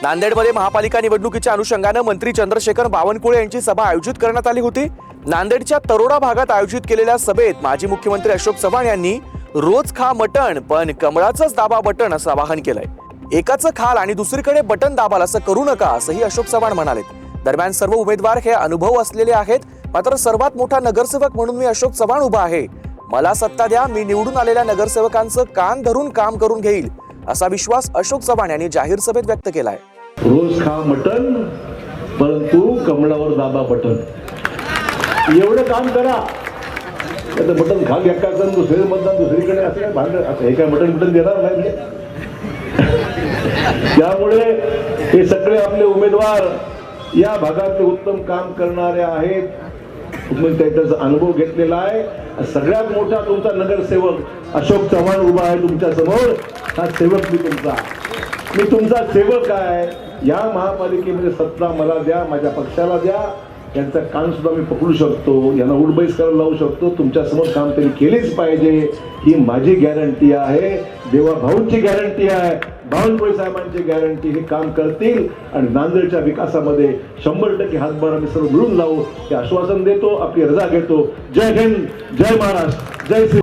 नांदेडमध्ये महापालिका निवडणुकीच्या अनुषंगाने मंत्री चंद्रशेखर बावनकुळे यांची सभा आयोजित करण्यात आली होती। नांदेडच्या तरोडा भागात आयोजित केलेल्या सभेत माजी मुख्यमंत्री अशोक चव्हाण यांनी रोज खा मटण पण कमळाचंच दाबा बटन असं आवाहन केलंय। एकाचं खाल आणि दुसरीकडे बटन दाबाल असं करू नका असंही अशोक चव्हाण म्हणाले। दरम्यान सर्व उमेदवार हे अनुभव असलेले आहेत, मात्र सर्वात मोठा नगरसेवक म्हणून मी अशोक चव्हाण उभा आहे। मला सत्ता द्या, मी निवडून आलेल्या नगरसेवकांचं कान धरून काम करून घेईल असा विश्वास अशोक चव्हाण यांनी जाहीर सभेत व्यक्त केलाय। रोज खा मटन परंतु कमळावर दाबा बटन, एवढं काम करा। आता बटन खा एकाचं दुसरे मतदान दुसरीकडे असं काय भांडण, असं हे काय बटन देणार नाही। त्यामुळे हे सगळे आपले उमेदवार या भागातले उत्तम काम करणारे आहेत, तुम्ही त्याचा अनुभव घेतलेला आहे। सगळ्यात मोठा तुमचा नगरसेवक अशोक चव्हाण उभा आहे तुमच्या समोर। हा सेवक मी तुमचा सेवक आहे। या महापालिकेमध्ये सत्ता मला द्या, माझ्या पक्षाला द्या, यांचा कान सुद्धा मी पकडू शकतो, यांना उडबैस करायला लावू शकतो। तुमच्या समोर काम तरी केलेच पाहिजे, ही माझी गॅरंटी आहे, देवा भाऊंची गॅरंटी आहे, बावनकुळे साहेबांची गॅरंटी। हे काम करतील आणि नांदेडच्या विकासामध्ये 100% हातभार आम्ही सर्व मिळून लावू हे आश्वासन देतो। आपली रजा घेतो। जय हिंद, जय महाराष्ट्र, जय श्री